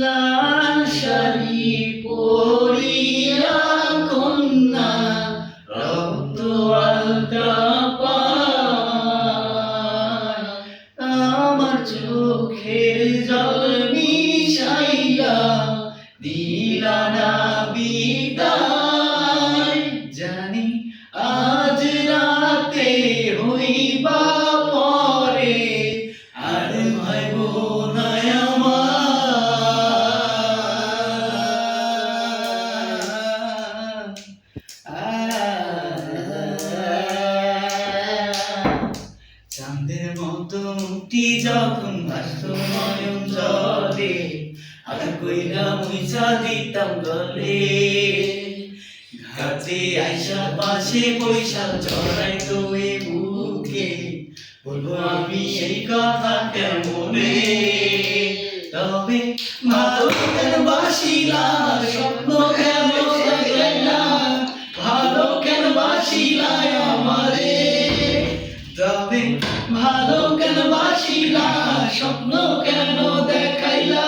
লাল শাড়ি পরিয়া কন্যা রক্ত আলতা পায়, আমার চোখের জল মিশাইয়া দিলা না বিদায়। জানি আজ রাতে হইবা পরে আর ভাইব না চাঁদের মতো মুক্তি যখন ভাসত নয়ন জলে, আর কইরা মুইছা দিতাম গলে। ঘাটে আইসা পাশে বৈশা জড়াই তোয়ে বুকে, বলবো আমি এই কথা কেমনে। তবে ভালো কেন বাসিলা স্বপ্ন কেন দেখলা, ভালো কেন বাসিলা আমারে। তবে ভালো কেন বাসিলা স্বপ্ন কেন দেখাইলা,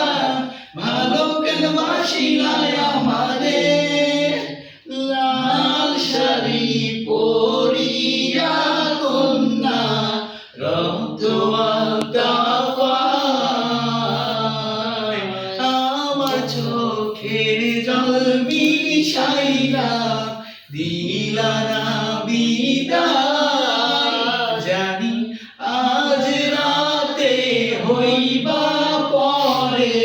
ভালো কেন বাসিলা আমারে। লাল শাড়ি পরিয়া কন্যা রক্ত আলতা পায়, আমার চোখের জল মিশাইলা দিলা না বিদায়। জানি আজ রাতে হইবা পরে